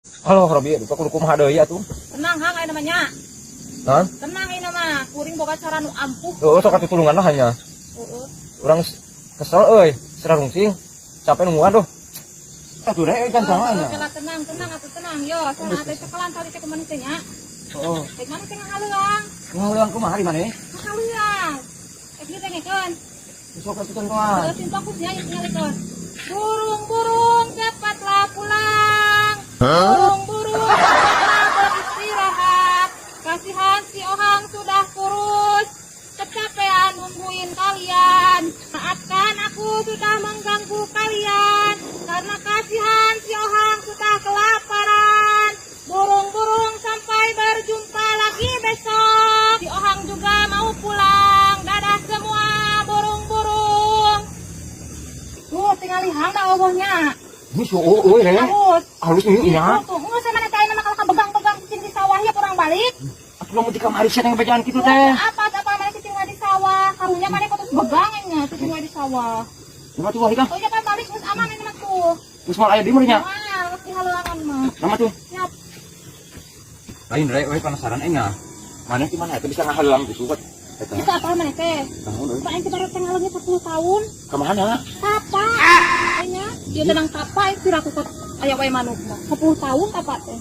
Halo Robi, duka kudu kumaha deui atuh. Tenang hang aya namanya. Naon? Tenang ieu mah, kuring boga cara nu ampuh. Heuh sok tutulungan lah hanya. Heeh. Urang kesel euy, serarungsing. Capek nungguan doh. Atuh deh kan sama nya. Tenang atuh tenang. Yo, sana atuh cekelan tadi cek mana teh nya. Heeh. Cek mana teh ngahaluang. Ngahaluang kumaha di maneh? Ngahaluang. Cek dieu teh ngekeun. Sok atuh kumaha? Terus fokusnya ieu nyalikeun. Burung-burung cepatlah pulang. Burung-burung cepatlah beristirahat. Kasihan si Ohang sudah kurus. Kecapean nungguin kalian. Maafkan aku sudah mengganggu kalian. Karena kasihan si Ohang sudah kelaparan. Burung-burung sampai berjumpa lagi besok. Si Ohang juga mau pulang. Dadah semua burung-burung. Tuh tinggal lihat dah obohnya. Ini sueuh euy reh. Halus ini nya. Tuh, nggak sama nanti ayeuna mah kalau begang-begang cicing di sawah ya kurang balik. Atuh lamun di kamari sia yang bejaan kitu teh. Apa mana cicing di sawah? Karunya mana kok terus begangnya cicing di sawah. Coba tuh wali Kang. Oh iya kan balik geus aman ini mah tuh. Geus moal aya di mana nya? Mal, geus dihalangan mah. Nama tuh. Siap. Lain rek we penasaran nya. Mana ki mana bisa ngahalang gitu buat eta. Kita apa mana teh? Tahu deui. Pak ente baru tenggalnya 10 tahun. Ka mana? Tapa. Nya, dia tenang tapa istirahat ke aya wae manuk mah. 10 tahun tapa teh.